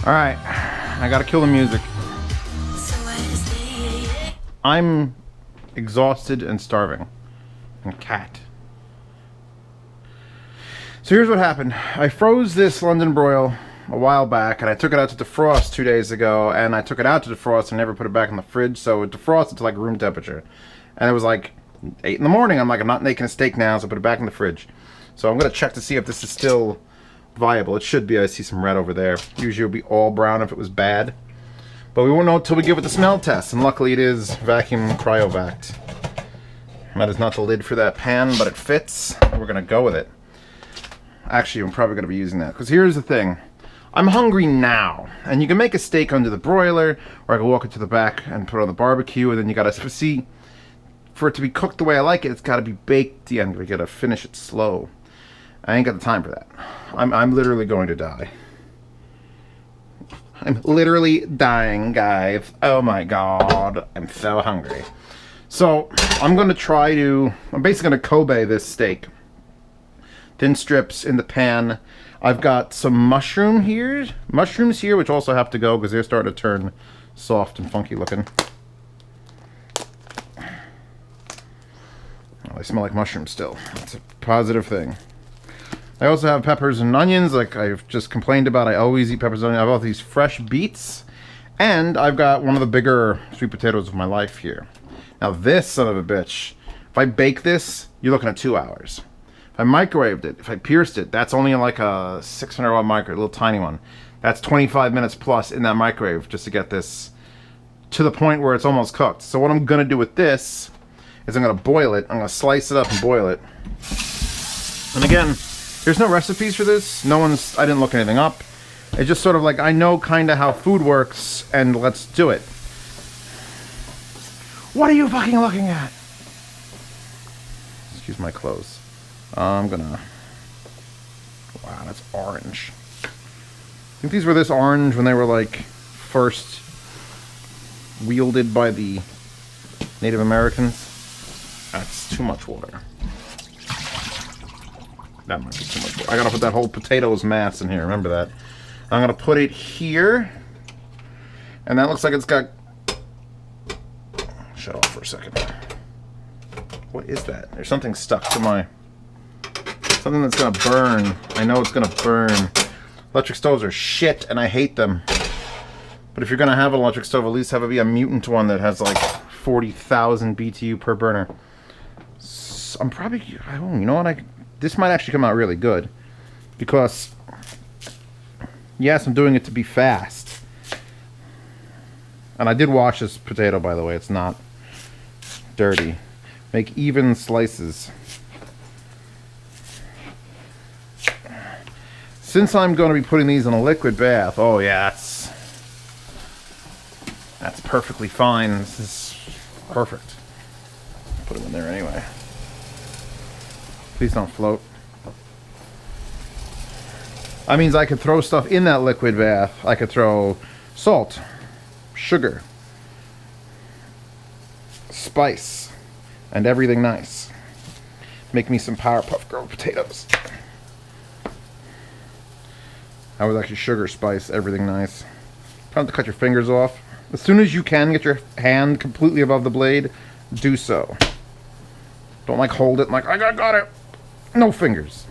Alright, I gotta kill the music. I'm exhausted and starving. And cat. So here's what happened. I froze this London broil a while back, and I took it out to defrost 2 days ago, and I took it out to defrost and never put it back in the fridge, so it defrosted to like room temperature. And it was like 8 in the morning. I'm like, I'm not making a steak now, so I put it back in the fridge. So I'm gonna check to see if this is still viable. It should be. I see some red over there. Usually it would be all brown if it was bad. But we won't know until we give it the smell test, and luckily it is vacuum cryovac. That is not the lid for that pan, but it fits. We're gonna go with it. Actually, I'm probably gonna be using that, because here's the thing. I'm hungry now, and you can make a steak under the broiler, or I can walk it to the back and put it on the barbecue, and then you gotta see, for it to be cooked the way I like it, it's gotta be baked at the end. We gotta finish it slow. I ain't got the time for that. I'm literally going to die. I'm literally dying, guys. Oh my god. I'm so hungry. So, I'm going to try to... I'm basically going to Kobe this steak. Thin strips in the pan. I've got some mushrooms here, which also have to go because they're starting to turn soft and funky looking. Oh, they smell like mushrooms still. That's a positive thing. I also have peppers and onions, like I've just complained about. I always eat peppers and onions. I have all these fresh beets, and I've got one of the bigger sweet potatoes of my life here. Now this son of a bitch, if I bake this, you're looking at 2 hours. If I microwaved it, if I pierced it, that's only like a 600 watt microwave, a little tiny one. That's 25 minutes plus in that microwave just to get this to the point where it's almost cooked. So what I'm gonna do with this is I'm gonna boil it. I'm gonna slice it up and boil it. And again, there's no recipes for this. I didn't look anything up. It's just sort of like, I know kind of how food works, and let's do it. What are you fucking looking at? Excuse my clothes. I'm gonna... Wow, that's orange. I think these were this orange when they were like first wielded by the Native Americans. That's too much water. That might be too much water. I gotta put that whole potatoes mass in here, remember that. I'm gonna put it here. And that looks like it's got... Shut off for a second. What is that? There's something stuck to my... Something that's gonna burn. I know it's gonna burn. Electric stoves are shit, and I hate them. But if you're gonna have an electric stove, at least have it be a mutant one that has like 40,000 BTU per burner. So I'm probably... Oh, you know what? This might actually come out really good. Because... Yes, I'm doing it to be fast. And I did wash this potato, by the way. It's not dirty. Make even slices. Since I'm going to be putting these in a liquid bath, oh yeah, that's perfectly fine. This is perfect. Put them in there anyway. Please don't float. That means I could throw stuff in that liquid bath. I could throw salt, sugar, spice, and everything nice. Make me some Powerpuff Girl potatoes. I was actually sugar, spice, everything nice. Time to cut your fingers off. As soon as you can get your hand completely above the blade, do so. Don't like hold it like, I got it. No fingers.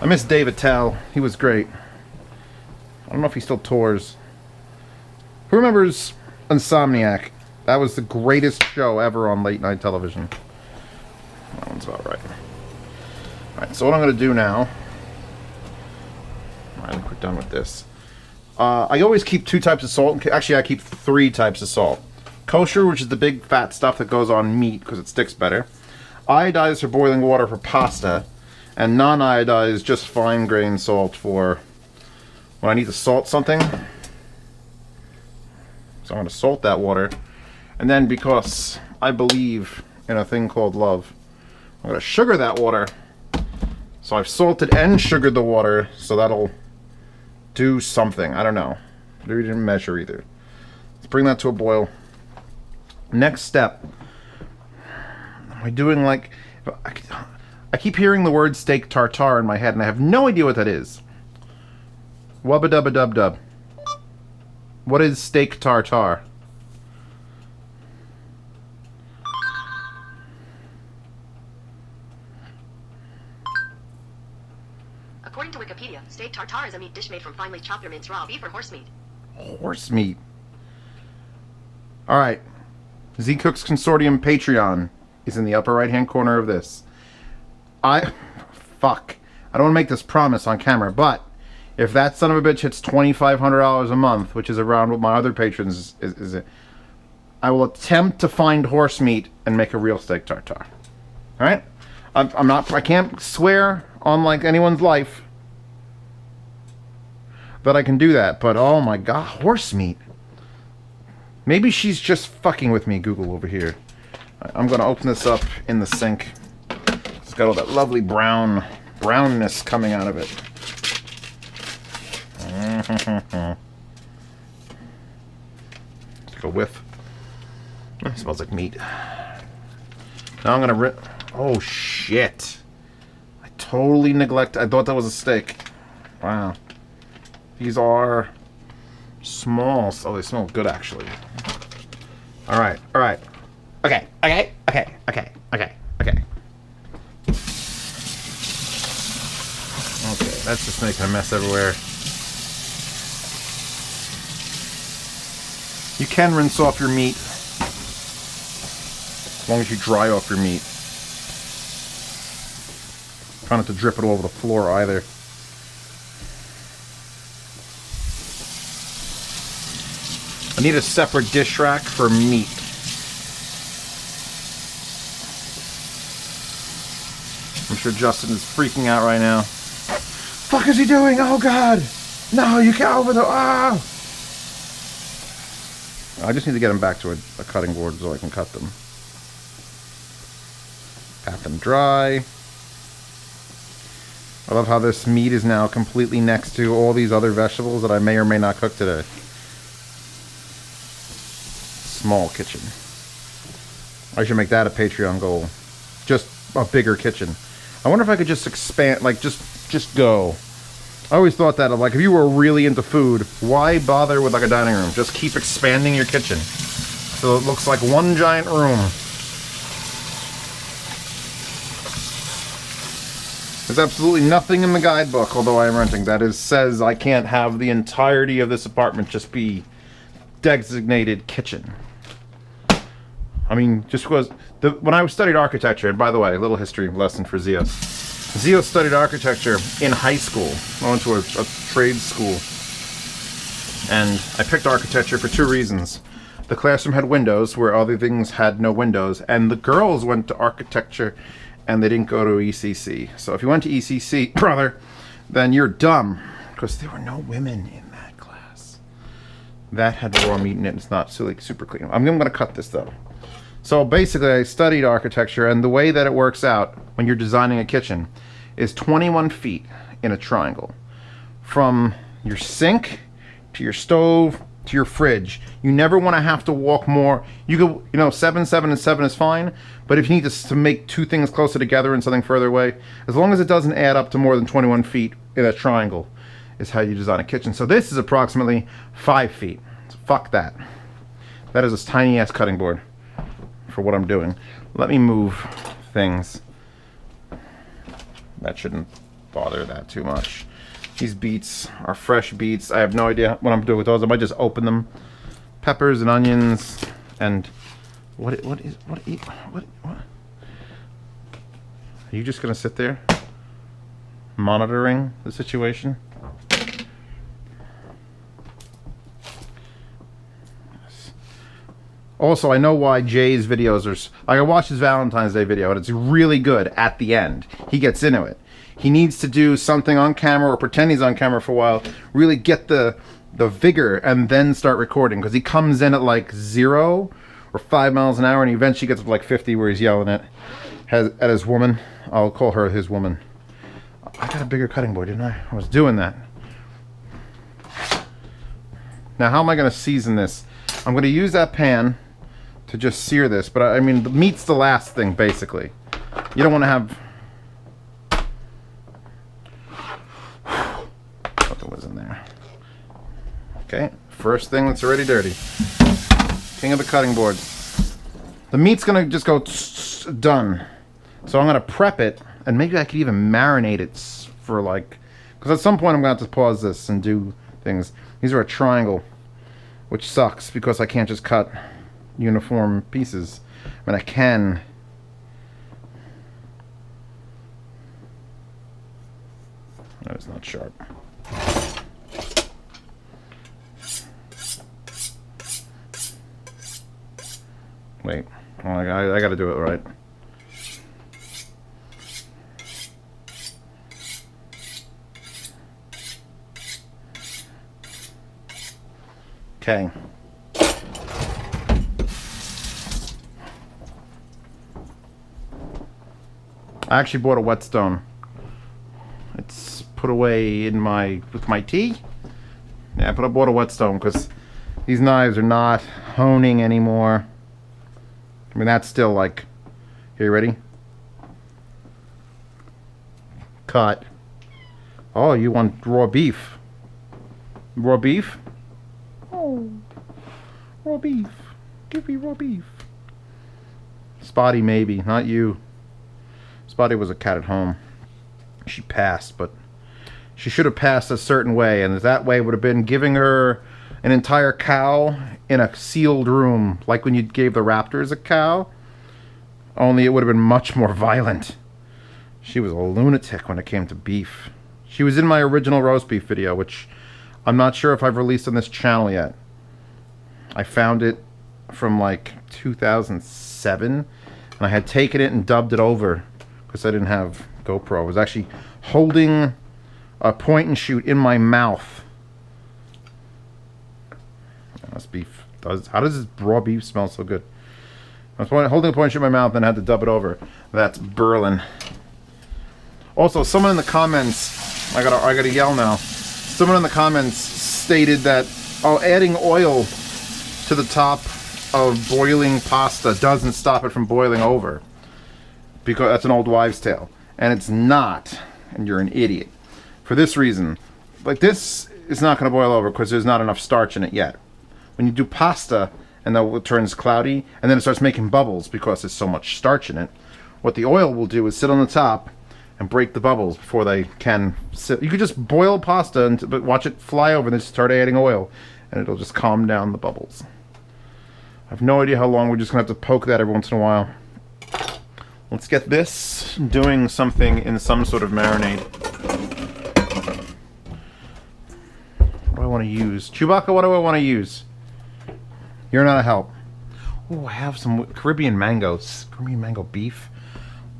I miss Dave Attell. He was great. I don't know if he still tours. Who remembers Insomniac? That was the greatest show ever on late night television. That one's about right. Alright, so what I'm going to do now... Alright, I think we're done with this. I always keep 2 types of salt. Actually, I keep 3 types of salt. Kosher, which is the big fat stuff that goes on meat because it sticks better. Iodized for boiling water for pasta. And non-iodized, just fine grain salt for when I need to salt something. So I'm going to salt that water. And then because I believe in a thing called love, I'm going to sugar that water. So I've salted and sugared the water, so that'll do something. I don't know. We didn't measure either. Let's bring that to a boil. Next step. Am I doing like... I keep hearing the word steak tartare in my head, and I have no idea what that is. Wubba dubba dub dub. What is steak tartare? According to Wikipedia, steak tartare is a meat dish made from finely chopped or minced raw beef or horse meat. Horse meat. Alright. Z Cooks Consortium Patreon is in the upper right hand corner of this. Fuck. I don't want to make this promise on camera, but if that son of a bitch hits $2,500 a month, which is around what my other patrons is, I will attempt to find horse meat and make a real steak tartare. Alright? I can't swear on like anyone's life that I can do that, but oh my god, horse meat. Maybe she's just fucking with me, Google over here. I'm gonna open this up in the sink. It's got all that lovely brownness coming out of it. Take a whiff. It smells like meat. Now I'm gonna rip. Oh shit! I totally neglected. I thought that was a steak. Wow. These are small. Oh, they smell good actually. All right. All right. Okay. Okay. Okay. Okay. Okay. Okay. Okay. That's just making a mess everywhere. You can rinse off your meat as long as you dry off your meat. Try not to drip it all over the floor either. I need a separate dish rack for meat. I'm sure Justin is freaking out right now. Fuck is he doing? Oh god! No, you can't over the. Ah! I just need to get them back to a cutting board so I can cut them. Pat them dry. I love how this meat is now completely next to all these other vegetables that I may or may not cook today. Small kitchen. I should make that a Patreon goal. Just a bigger kitchen. I wonder if I could just expand, like just go. I always thought that of like if you were really into food, why bother with like a dining room? Just keep expanding your kitchen so it looks like one giant room. There's absolutely nothing in the guidebook, although I am renting, that says I can't have the entirety of this apartment just be designated kitchen. I mean, just because when I studied architecture, and by the way, a little history lesson for Zio. Zio studied architecture in high school. I went to a trade school. And I picked architecture for two reasons. The classroom had windows where other things had no windows. And the girls went to architecture and they didn't go to ECC. So if you went to ECC, brother, then you're dumb. Because there were no women in that class. That had raw meat in it. It's not super clean. I'm going to cut this though. So basically I studied architecture, and the way that it works out when you're designing a kitchen is 21 feet in a triangle. From your sink to your stove to your fridge. You never want to have to walk more. You go, 7, 7, and 7 is fine, but if you need to make two things closer together and something further away, as long as it doesn't add up to more than 21 feet in a triangle is how you design a kitchen. So this is approximately 5 feet. So fuck that. That is a tiny ass cutting board for what I'm doing. Let me move things. That shouldn't bother that too much. These beets are fresh beets. I have no idea what I'm doing with those. I might just open them. Peppers and onions and what? Are you just gonna sit there monitoring the situation? Also, I know why Jay's videos are... I watched his Valentine's Day video, and it's really good at the end. He gets into it. He needs to do something on camera or pretend he's on camera for a while, really get the vigor, and then start recording. Because he comes in at like 0 or 5 miles an hour, and he eventually gets up to like 50 where he's yelling at his woman. I'll call her his woman. I got a bigger cutting board, didn't I? I was doing that. Now, how am I going to season this? I'm going to use that pan to just sear this, but I mean the meat's the last thing basically. You don't want to have it was in there. Okay, first thing that's already dirty. King of the cutting board. The meat's gonna just go done. So I'm gonna prep it, and maybe I could even marinate it for like, because at some point I'm gonna have to pause this and do things. These are a triangle, which sucks because I can't just cut uniform pieces. I mean, I can. That is not sharp. Wait, oh, I gotta do it right. Okay. I actually bought a whetstone. It's put away in with my tea. Yeah, but I bought a whetstone because these knives are not honing anymore. I mean, that's still like, here, you ready? Cut. Oh, you want raw beef? Raw beef? Oh, raw beef. Give me raw beef. Spotty, maybe, not you. Spotty was a cat at home. She passed, but she should have passed a certain way, and that way would have been giving her an entire cow in a sealed room, like when you gave the raptors a cow, only it would have been much more violent. She was a lunatic when it came to beef. She was in my original roast beef video, which I'm not sure if I've released on this channel yet. I found it from like 2007, and I had taken it and dubbed it over because I didn't have GoPro. I was actually holding a point and shoot in my mouth. This beef does. How does this raw beef smell so good? I was holding a point and shoot in my mouth and I had to dub it over. That's Berlin. Also, someone in the comments, I gotta yell now. Someone in the comments stated that adding oil to the top of boiling pasta doesn't stop it from boiling over, because that's an old wives' tale, and it's not. And you're an idiot for this reason. Like, this is not going to boil over because there's not enough starch in it yet. When you do pasta and then it turns cloudy and then it starts making bubbles because there's so much starch in it, what the oil will do is sit on the top and break the bubbles before they can sit. You could just boil pasta but watch it fly over and then start adding oil and it'll just calm down the bubbles. I have no idea how long. We're just going to have to poke that every once in a while. Let's get this doing something in some sort of marinade. What do I want to use? Chewbacca, what do I want to use? You're not a help. Oh, I have some Caribbean mangoes. Caribbean mango beef.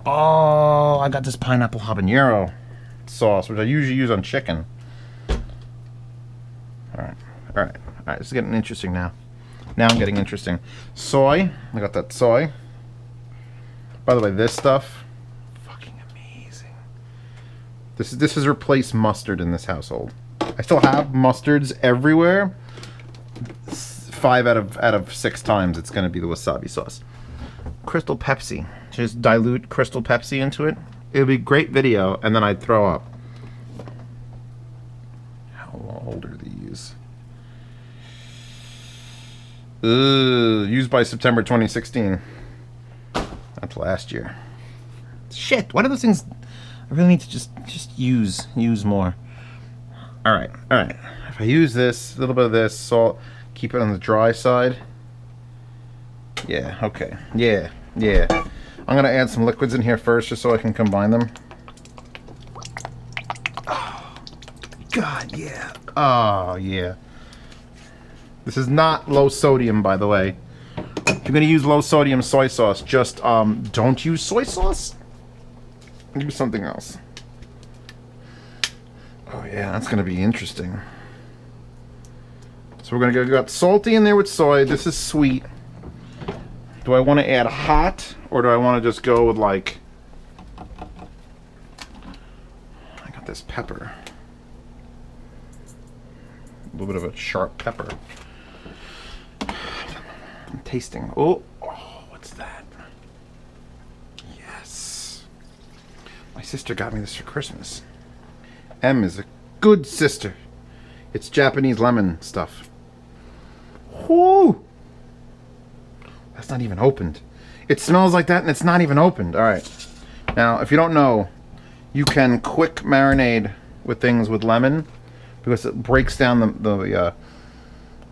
Oh, I got this pineapple habanero sauce, which I usually use on chicken. Alright, alright, alright. This is getting interesting now. Now I'm getting interesting. Soy. I got that soy. By the way, this stuff, fucking amazing. This has replaced mustard in this household. I still have mustards everywhere. 5 out of 6 times it's going to be the wasabi sauce. Crystal Pepsi. Just dilute Crystal Pepsi into it. It would be a great video, and then I'd throw up. How old are these? Used by September 2016. That's last year. Shit, what are those things I really need to just use more? Alright, alright. If I use this, a little bit of this, salt, keep it on the dry side. Yeah, okay. Yeah, yeah. I'm gonna add some liquids in here first just so I can combine them. Oh, God, yeah. Oh, yeah. This is not low sodium, by the way. If you're gonna use low sodium soy sauce, just don't use soy sauce. Use something else. Oh yeah, that's gonna be interesting. So we're gonna go, got salty in there with soy. This is sweet. Do I want to add hot, or do I want to just go with like? I got this pepper. A little bit of a sharp pepper. I'm tasting. Oh, what's that? Yes. My sister got me this for Christmas. Em is a good sister. It's Japanese lemon stuff. Whoo! That's not even opened. It smells like that and it's not even opened. Alright. Now, if you don't know, you can quick marinade with things with lemon because it breaks down the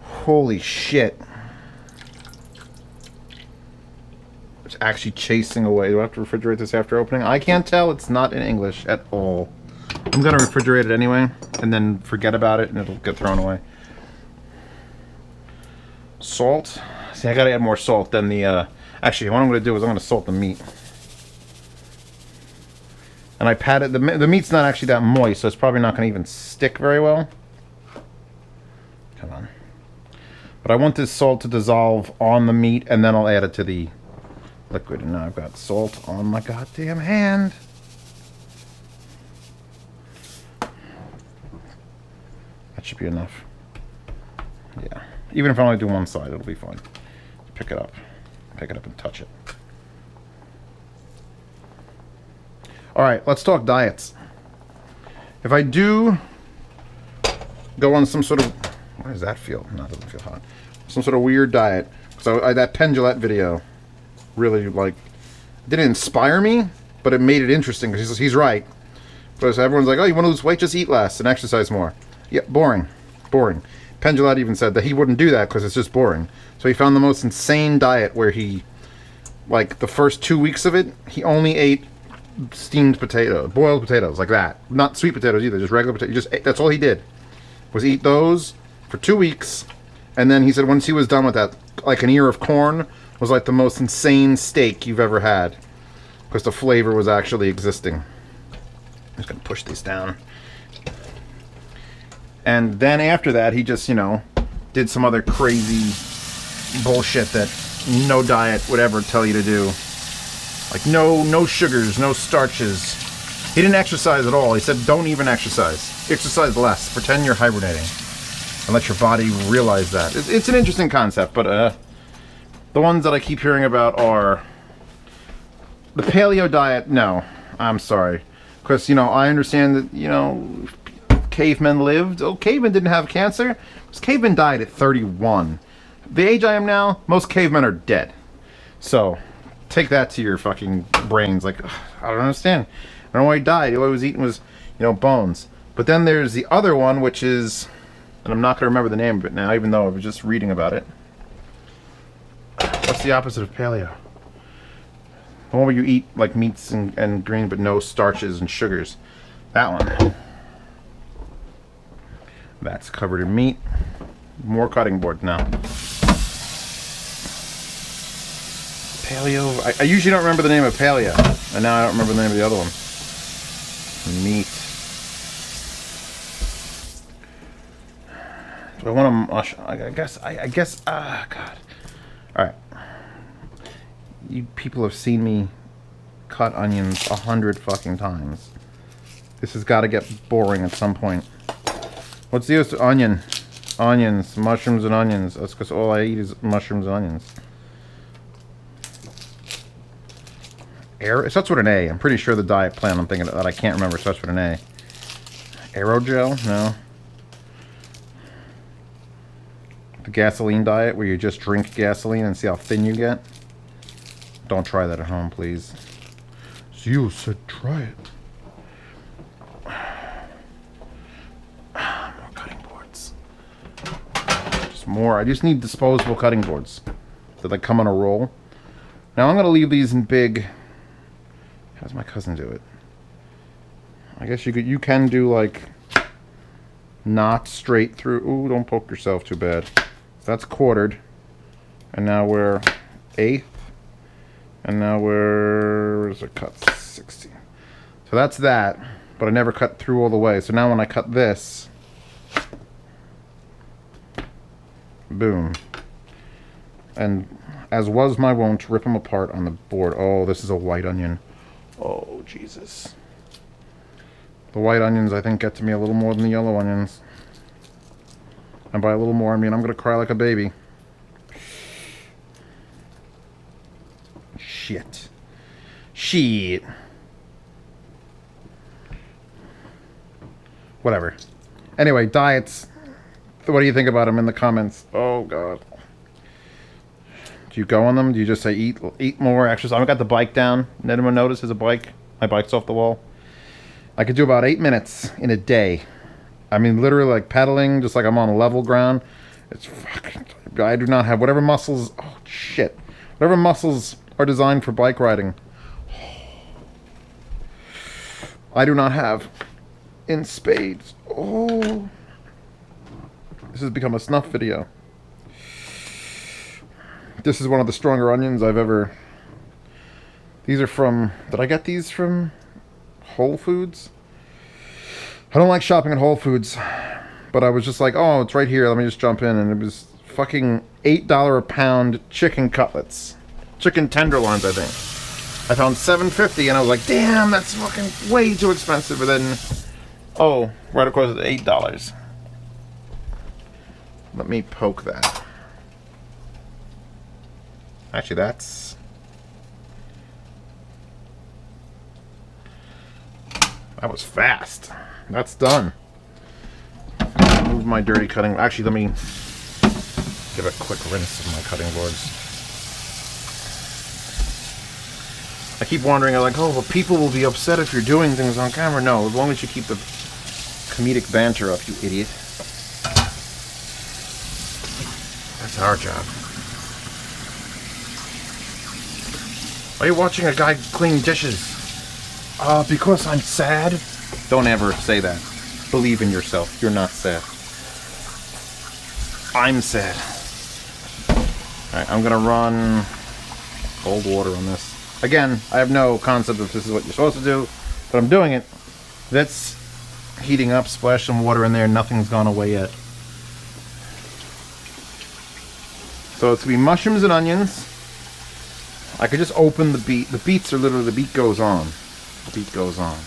holy shit. It's actually chasing away. Do I have to refrigerate this after opening? I can't tell. It's not in English at all. I'm going to refrigerate it anyway and then forget about it and it'll get thrown away. Salt. See, I got to add more salt than the... Actually, what I'm going to do is I'm going to salt the meat. And I pat it. The meat's not actually that moist, so it's probably not going to even stick very well. Come on. But I want this salt to dissolve on the meat, and then I'll add it to the liquid. And now I've got salt on my goddamn hand. That should be enough. Yeah. Even if I only do one side, it'll be fine. Pick it up. Pick it up and touch it. Alright, let's talk diets. If I do go on some sort of... Why does that feel? No, it doesn't feel hot. Some sort of weird diet. So that Pendulette video really, like, didn't inspire me, but it made it interesting because he's right. Because everyone's like, oh, you want to lose weight? Just eat less and exercise more. Yeah, boring. Boring. Pendulette even said that he wouldn't do that because it's just boring. So he found the most insane diet where he, like, the first 2 weeks of it, he only ate steamed potatoes, boiled potatoes, like that. Not sweet potatoes either, just regular potatoes. That's all he did, was eat those for 2 weeks. And then he said once he was done with that, like an ear of corn was like the most insane steak you've ever had. Because the flavor was actually existing. I'm just going to push these down. And then after that, he just, you know, did some other crazy bullshit that no diet would ever tell you to do. Like no sugars, no starches. He didn't exercise at all. He said don't even exercise. Exercise less. Pretend you're hibernating. And let your body realize that. It's an interesting concept, but the ones that I keep hearing about are the paleo diet. No, I'm sorry. Because, you know, I understand that, you know, cavemen lived. Oh, cavemen didn't have cancer. Because cavemen died at 31. The age I am now, most cavemen are dead. So, take that to your fucking brains. Like, ugh, I don't understand. I don't know why he died. All he was eating was, you know, bones. But then there's the other one, which is, and I'm not going to remember the name of it now, even though I was just reading about it. What's the opposite of paleo? The one where you eat, like, meats and green, but no starches and sugars. That one. That's covered in meat. More cutting board now. Paleo. I usually don't remember the name of paleo, and now I don't remember the name of the other one. Meat. Do I want to mush? I guess. Ah, God. All right. You people have seen me cut onions 100 fucking times. This has got to get boring at some point. What's the other onion? Onions, mushrooms, and onions. That's because all I eat is mushrooms and onions. It starts with an A. I'm pretty sure the diet plan I'm thinking of that I can't remember starts with an A. Aerogel? No. The gasoline diet where you just drink gasoline and see how thin you get. Don't try that at home, please. So you said try it. More cutting boards. Just more. I just need disposable cutting boards that like come on a roll. Now I'm gonna leave these in big. How does my cousin do it? I guess you can do like not straight through. Ooh, don't poke yourself too bad. That's quartered. And now we're eighth. And now where's it cut? 16. So that's that. But I never cut through all the way. So now when I cut this, boom. And as was my wont, rip them apart on the board. Oh, this is a white onion. Oh, Jesus. The white onions, I think, get to me a little more than the yellow onions. And by a little more, I mean I'm going to cry like a baby. Shit. Shit. Whatever. Anyway, diets. What do you think about them in the comments? Oh God. Do you go on them? Do you just say eat more exercise? I've got the bike down. Anyone notice there's a bike? My bike's off the wall. I could do about 8 minutes in a day. I mean, literally like pedaling, just like I'm on a level ground. It's fucking... I do not have whatever muscles... Oh, shit. Whatever muscles are designed for bike riding. I do not have in spades. Oh. This has become a snuff video. This is one of the stronger onions I've ever... These are from... Did I get these from Whole Foods? I don't like shopping at Whole Foods. But I was just like, oh, it's right here. Let me just jump in. And it was fucking $8 a pound chicken cutlets. Chicken tenderloins, I think. I found $7.50 and I was like, damn, that's fucking way too expensive. But then, oh, right across the $8. Let me poke that. Actually, that was fast. That's done. Move my dirty cutting. Actually, let me give a quick rinse of my cutting boards. I keep wondering, I'm like, oh, well, people will be upset if you're doing things on camera. No, as long as you keep the comedic banter up, you idiot. That's our job. Why are you watching a guy clean dishes? Because I'm sad? Don't ever say that. Believe in yourself. You're not sad. I'm sad. Alright, I'm gonna run cold water on this. Again, I have no concept if this is what you're supposed to do, but I'm doing it. That's heating up. Splash some water in there. Nothing's gone away yet. So it's gonna be mushrooms and onions. I could just open the beet. The beets are literally, the beet goes on. The beet goes on.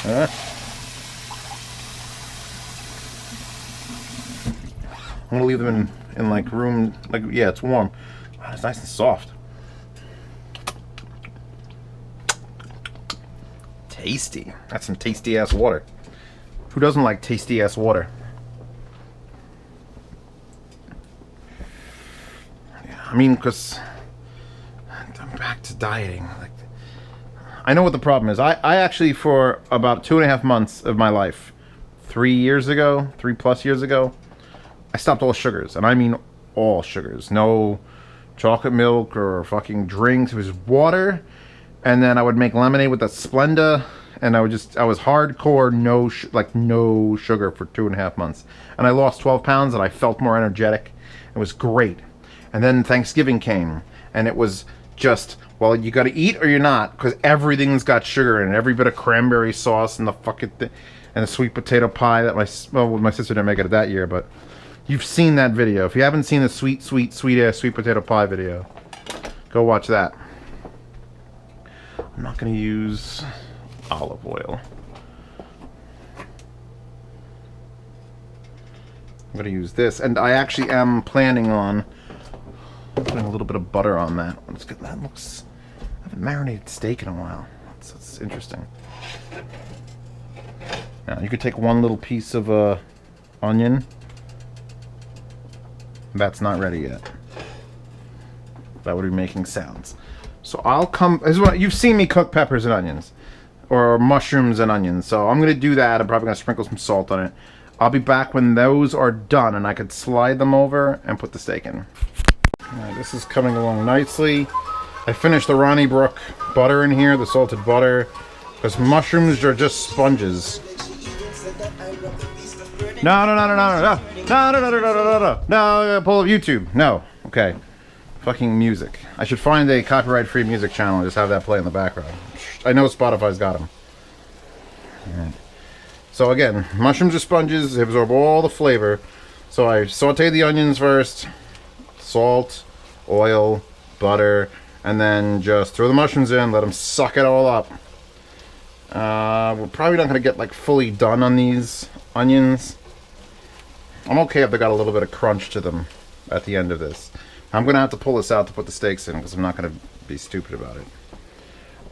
I'm gonna leave them in like room, like, yeah, it's warm. Wow, it's nice and soft. Tasty. That's some tasty ass water. Who doesn't like tasty ass water? I mean, because I'm back to dieting. Like, I know what the problem is. I actually, for about 2.5 months of my life, 3+ years ago, I stopped all sugars. And I mean all sugars. No chocolate milk or fucking drinks. It was water. And then I would make lemonade with that Splenda. And I was hardcore no sugar for 2.5 months. And I lost 12 pounds and I felt more energetic. It was great. And then Thanksgiving came, and it was just, well, you got to eat or you're not, because everything's got sugar in it. Every bit of cranberry sauce and the fucking and the sweet potato pie that my sister didn't make it that year, but you've seen that video. If you haven't seen the sweet ass sweet potato pie video, go watch that. I'm not going to use olive oil. I'm going to use this, and I actually am planning on putting a little bit of butter on that. Let's get that. Looks. I haven't marinated steak in a while. That's interesting. Now you could take one little piece of onion. That's not ready yet. That would be making sounds. So I'll come. This is what you've seen me cook: peppers and onions, or mushrooms and onions. So I'm gonna do that. I'm probably gonna sprinkle some salt on it. I'll be back when those are done, and I could slide them over and put the steak in. Alright, this is coming along nicely. I finished the Ronnie Brook butter in here, the salted butter, because mushrooms are just sponges. No, pull up YouTube. No. Okay. Fucking music. I should find a copyright-free music channel and just have that play in the background. I know Spotify's got them. Alright. So again, mushrooms are sponges, they absorb all the flavor. So I sauteed the onions first. Salt, oil, butter, and then just throw the mushrooms in, let them suck it all up. We're probably not going to get like fully done on these onions. I'm okay if they got a little bit of crunch to them at the end of this. I'm going to have to pull this out to put the steaks in because I'm not going to be stupid about it.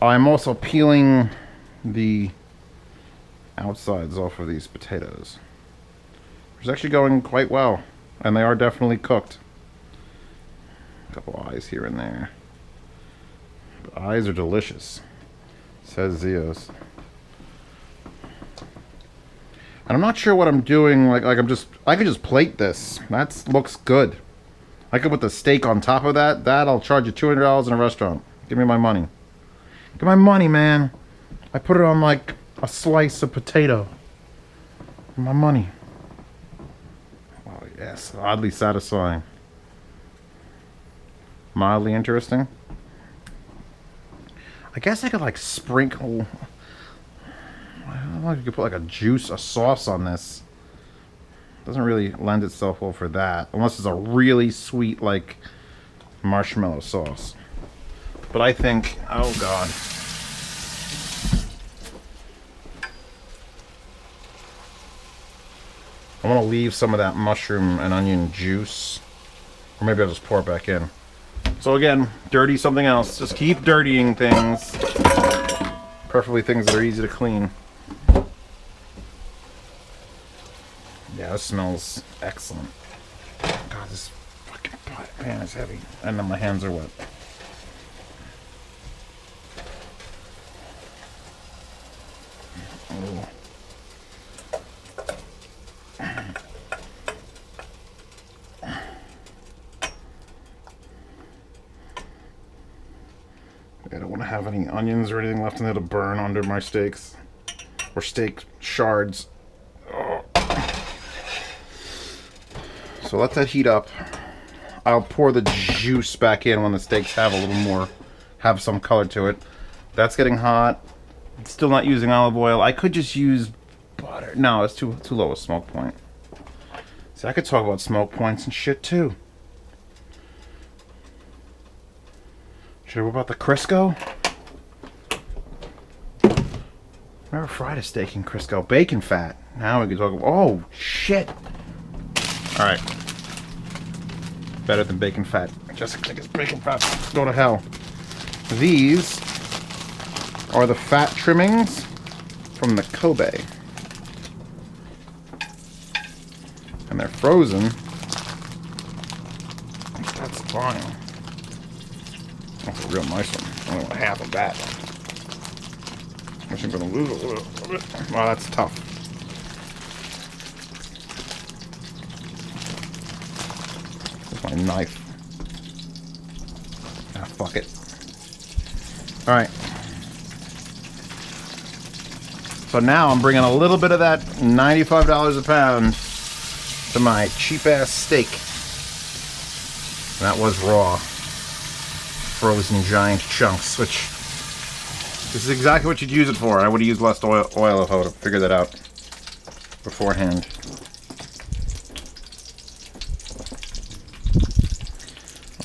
I'm also peeling the outsides off of these potatoes. It's actually going quite well, and they are definitely cooked. A couple eyes here and there. The eyes are delicious, says Zeos. And I'm not sure what I'm doing. I could just plate this. That looks good. I could put the steak on top of that. I'll charge you $200 in a restaurant. Give me my money. Give my money, man. I put it on like a slice of potato. My money. Oh yes, oddly satisfying. Mildly interesting. I guess I could like sprinkle. I don't know if you could put like a sauce on this. Doesn't really lend itself well for that, unless it's a really sweet like marshmallow sauce. But I think, oh god. I want to leave some of that mushroom and onion juice. Or maybe I'll just pour it back in. So again, dirty something else. Just keep dirtying things. Preferably things that are easy to clean. Yeah, this smells excellent. God, this fucking pan is heavy. And then my hands are wet. Ooh. I don't want to have any onions or anything left in there to burn under my steaks. Or steak shards. Oh. So let that heat up. I'll pour the juice back in when the steaks have a little more, have some color to it. That's getting hot. Still not using olive oil. I could just use butter. No, it's too low a smoke point. See, I could talk about smoke points and shit too. Should I worry about the Crisco? Never fried a steak in Crisco. Bacon fat. Now we can talk about... Oh, shit. Alright. Better than bacon fat. Jessica thinks bacon fat. Go to hell. These are the fat trimmings from the Kobe. And they're frozen. That's fine. That's a real nice one. I only want half of that. I'm gonna lose a little bit. Wow, that's tough. That's my knife. Ah, fuck it. Alright. So now I'm bringing a little bit of that $95 a pound to my cheap-ass steak. And that was raw. Frozen giant chunks, which this is exactly what you'd use it for. I would have used less oil if I would have figured that out beforehand.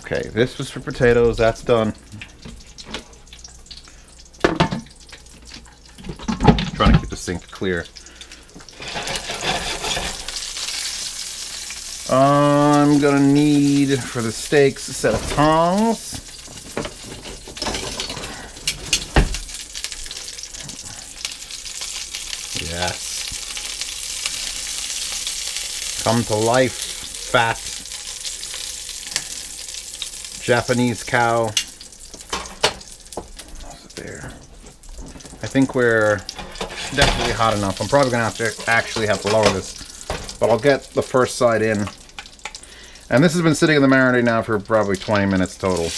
Okay, this was for potatoes. That's done. Trying to keep the sink clear. I'm gonna need for the steaks a set of tongs. Yes. Come to life, fat Japanese cow. There. I think we're definitely hot enough. I'm probably gonna have to actually have to lower this, but I'll get the first side in. And this has been sitting in the marinade now for probably 20 minutes total.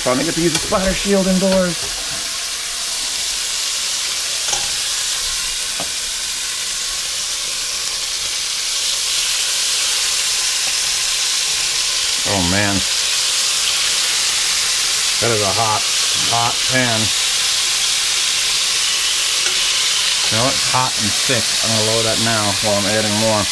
Finally get to use a spider shield indoors. Oh man. That is a hot pan. You know, it's hot and thick. I'm going to lower that now while I'm adding more.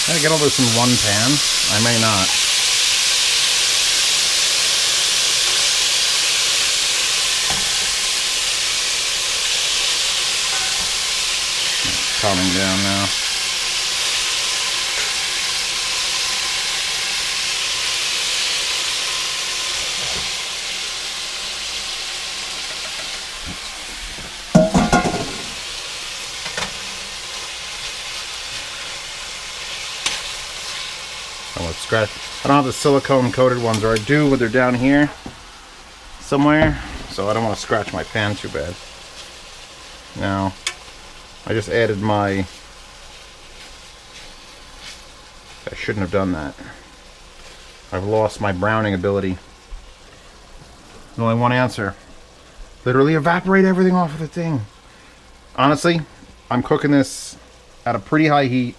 Can I get all this in one pan? I may not. It's calming down now. want to scratch. I don't have the silicone coated ones, or I do, but they're down here somewhere. So I don't want to scratch my pan too bad. Now, I just added my... I shouldn't have done that. I've lost my browning ability. There's only one answer. Literally evaporate everything off of the thing. Honestly, I'm cooking this at a pretty high heat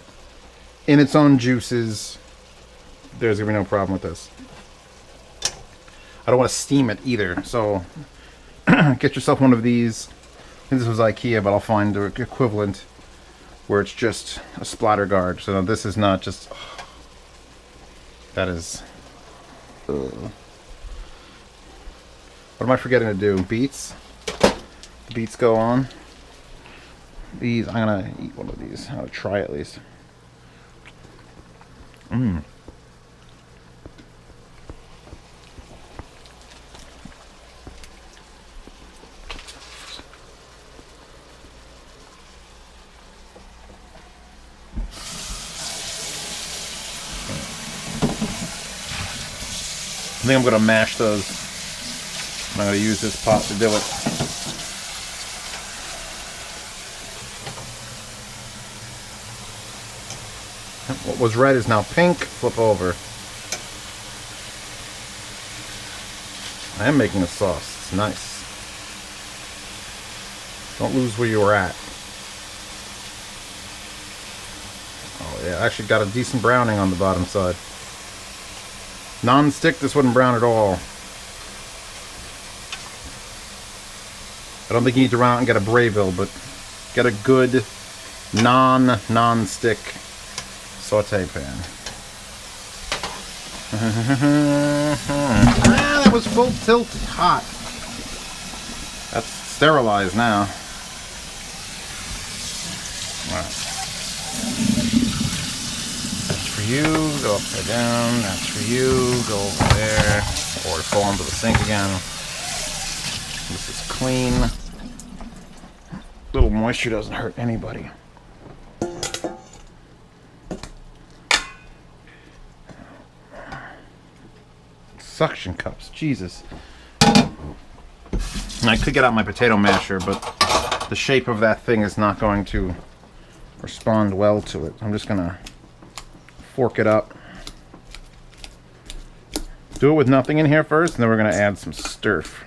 in its own juices. There's gonna be no problem with this. I don't want to steam it either, so get yourself one of these. I think this was IKEA, but I'll find the equivalent where it's just a splatter guard. So this is not just... that is... What am I forgetting to do? Beets? The beets go on. These, I'm gonna eat one of these. I'm gonna try at least. Mmm. I think I'm going to mash those. I'm going to use this pot to do it. What was red is now pink. Flip over. I am making a sauce. It's nice. Don't lose where you were at. Oh yeah, I actually got a decent browning on the bottom side. Non-stick, this wouldn't brown at all. I don't think you need to run out and get a Brayville, but get a good non-stick saute pan. That was full tilt hot. That's sterilized now. Alright. You go upside down, that's for you, go over there, or fall into the sink again. This is clean. Little moisture doesn't hurt anybody. Suction cups, Jesus. I could get out my potato masher, but the shape of that thing is not going to respond well to it. I'm just gonna fork it up. Do it with nothing in here first, and then we're going to add some sturf.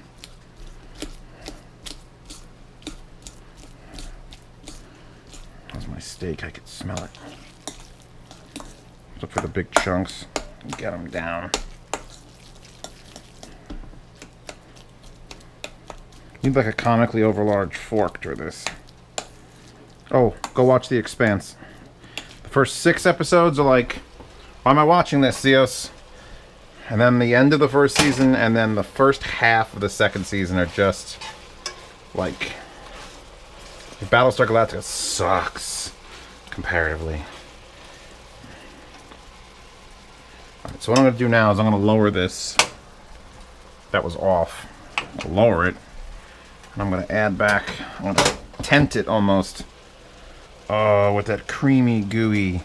That's my steak. I could smell it. Look for the big chunks. Get them down. Need like a comically overlarge fork for this. Oh, go watch The Expanse. First 6 episodes are like, why am I watching this, Theos? And then the end of the first season and then the first half of the second season are just like, Battlestar Galactica sucks comparatively. Alright, so what I'm going to do now is I'm going to lower this. That was off. I'll lower it. And I'm going to add back, I'm going to tent it almost. With that creamy, gooey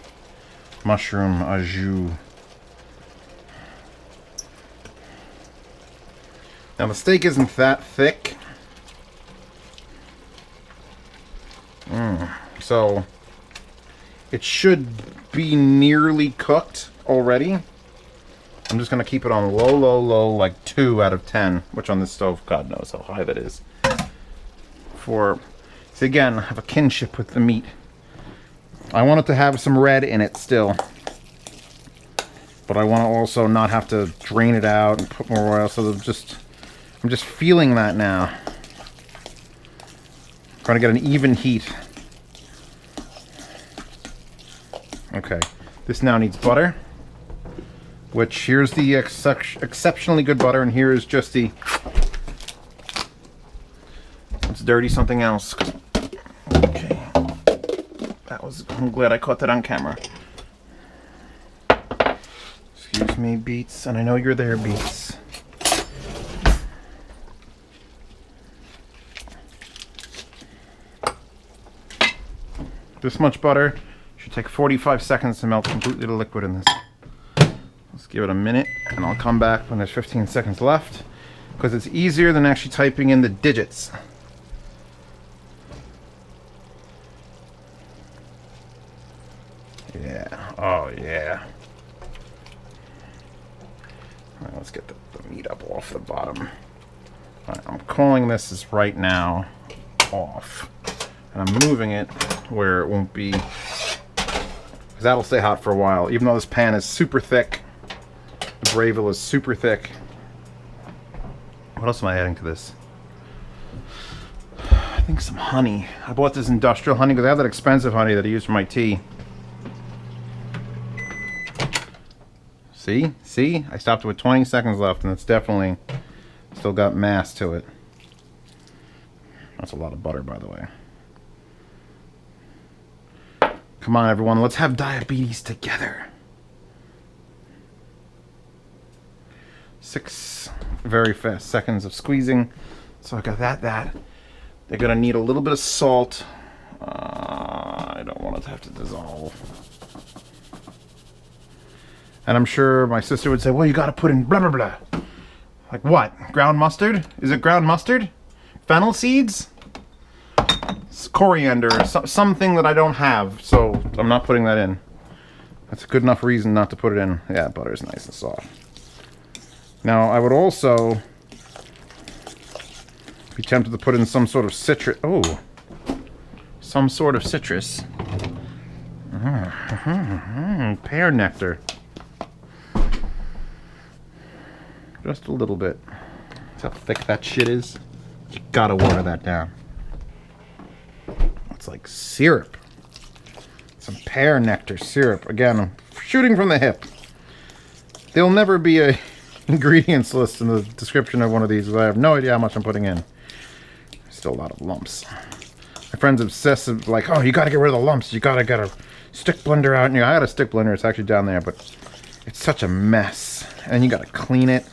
mushroom au jus. Now the steak isn't that thick. So it should be nearly cooked already. I'm just going to keep it on low, like 2 out of 10, which on this stove, God knows how high that is. So again, I have a kinship with the meat. I want it to have some red in it still. But I want to also not have to drain it out and put more oil, so I'm just feeling that now. Trying to get an even heat. Okay, this now needs butter. Which, here's the exceptionally good butter, and here is just the... Let's dirty something else. Okay. I'm glad I caught that on camera. Excuse me, Beets, and I know you're there, Beets. This much butter should take 45 seconds to melt completely to liquid in this. give it a minute, and I'll come back when there's 15 seconds left, because it's easier than actually typing in the digits. Yeah. Oh, yeah. All right, let's get the meat up off the bottom. All right, I'm calling this as right now off. And I'm moving it where it won't be, because that'll stay hot for a while. Even though this pan is super thick, the Brayville is super thick. What else am I adding to this? I think some honey. I bought this industrial honey because I have that expensive honey that I use for my tea. See? See? I stopped with 20 seconds left, and it's definitely still got mass to it. That's a lot of butter, by the way. Come on, everyone. Let's have diabetes together. 6 very fast seconds of squeezing. So I got that. They're going to need a little bit of salt. I don't want it to have to dissolve. And I'm sure my sister would say, well, you got to put in blah, blah, blah. Like what? Ground mustard? Is it ground mustard? Fennel seeds? It's coriander, something that I don't have, so I'm not putting that in. That's a good enough reason not to put it in. Yeah, butter is nice and soft. Now, I would also be tempted to put in some sort of citrus. Oh, some sort of citrus. Pear nectar. Just a little bit. See how thick that shit is? You gotta water that down. It's like syrup. Some pear nectar syrup. Again, I'm shooting from the hip. There'll never be a ingredients list in the description of one of these, because I have no idea how much I'm putting in. Still a lot of lumps. My friend's obsessive, like, oh, you gotta get rid of the lumps. You gotta get a stick blender out. And I got a stick blender. It's actually down there, but it's such a mess. And you gotta clean it.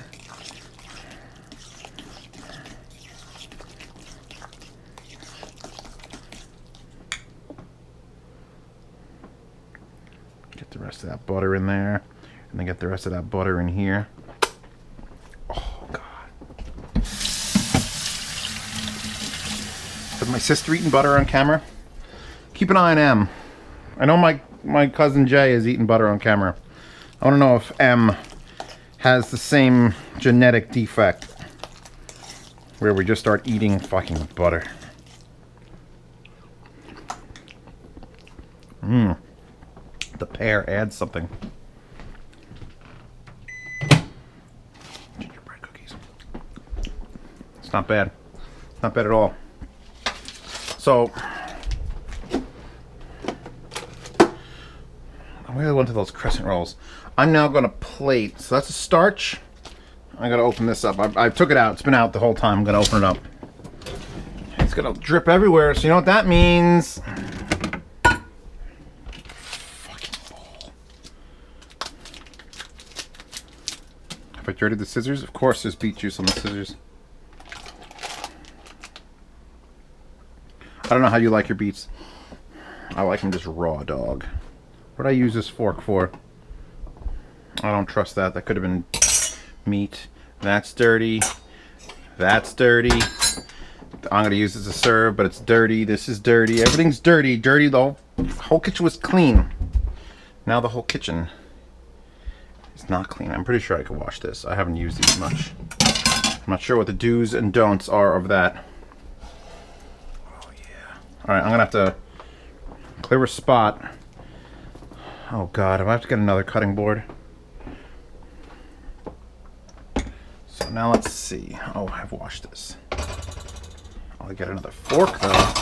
Get the rest of that butter in there, and then get the rest of that butter in here. Oh God! Is my sister eating butter on camera? Keep an eye on M. I know my cousin Jay is eating butter on camera. I want to know if M has the same genetic defect where we just start eating fucking butter. The pear adds something. Gingerbread cookies. It's not bad. Not bad at all. So, I really want to those crescent rolls. I'm now going to plate. So that's a starch. I got to open this up. I took it out. It's been out the whole time. I'm going to open it up. It's going to drip everywhere. So you know what that means? I dirtied the scissors. Of course there's beet juice on the scissors. I don't know how you like your beets. I like them just raw, dog. What did I use this fork for? I don't trust that. That could have been meat. That's dirty. That's dirty. I'm going to use this to serve, but it's dirty. This is dirty. Everything's dirty. Dirty. The whole kitchen was clean. Now the whole kitchen is not clean. I'm pretty sure I can wash this. I haven't used these much. I'm not sure what the do's and don'ts are of that. Oh, yeah. Alright, I'm going to have to clear a spot. Oh, God. I have to get another cutting board. So now let's see. Oh, I've washed this. I'll get another fork, though.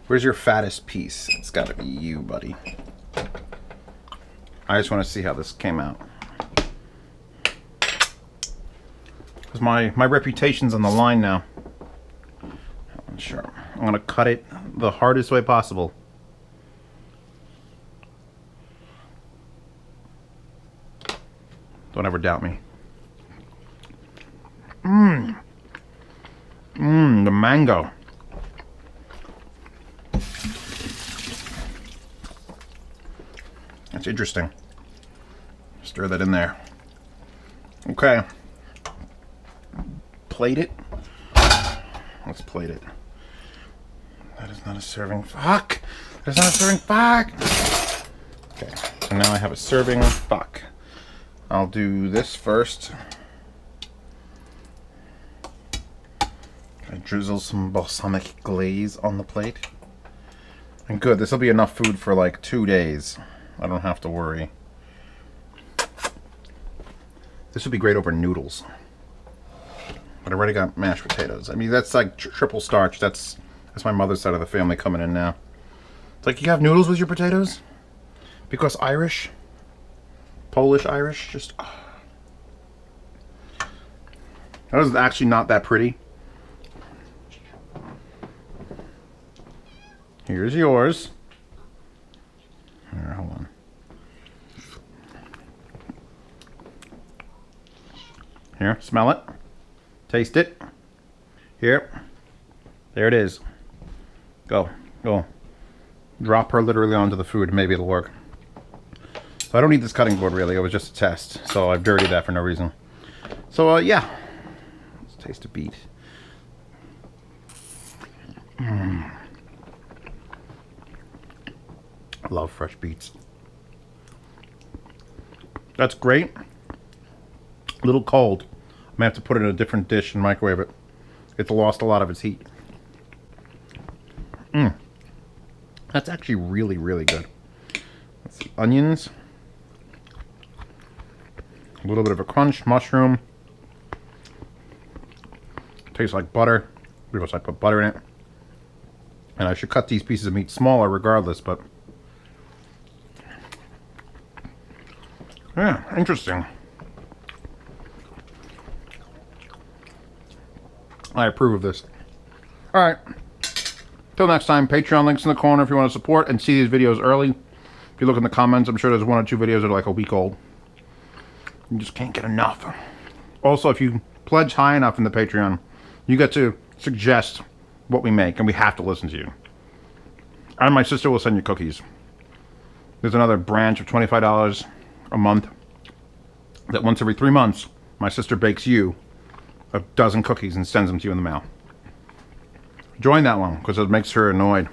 Where's your fattest piece? It's got to be you, buddy. I just want to see how this came out. Because my reputation's on the line now. Sure. I'm going to cut it the hardest way possible. Don't ever doubt me. The mango. That's interesting. Stir that in there. Okay. Plate it. Let's plate it. That is not a serving. Fuck! That is not a serving. Fuck! Okay, so now I have a serving. Fuck. I'll do this first. I drizzle some balsamic glaze on the plate. And good, this will be enough food for like 2 days. I don't have to worry. This would be great over noodles. But I already got mashed potatoes. I mean, that's like triple starch. That's my mother's side of the family coming in now. It's like, you have noodles with your potatoes? Because Irish? Polish Irish? Just... Oh. That was actually not that pretty. Here's yours. Here, hold on. Here, smell it. Taste it. Here. There it is. Go. Go. Drop her literally onto the food. Maybe it'll work. So I don't need this cutting board really. It was just a test. So I've dirtied that for no reason. So, yeah. Let's taste a beet. I love fresh beets. That's great. A little cold. I'm gonna have to put it in a different dish and microwave it. It's lost a lot of its heat. That's actually really, really good. Let's see, onions. A little bit of a crunch, mushroom. Tastes like butter because I put butter in it. And I should cut these pieces of meat smaller regardless, but... yeah, interesting. I approve of this. Alright. Till next time, Patreon links in the corner if you want to support and see these videos early. If you look in the comments, I'm sure there's 1 or 2 videos that are like a week old. You just can't get enough. Also, if you pledge high enough in the Patreon, you get to suggest what we make, and we have to listen to you. And my sister will send you cookies. There's another branch of $25 a month that once every 3 months, my sister bakes you a dozen cookies and sends them to you in the mail. Join that one, because it makes her annoyed.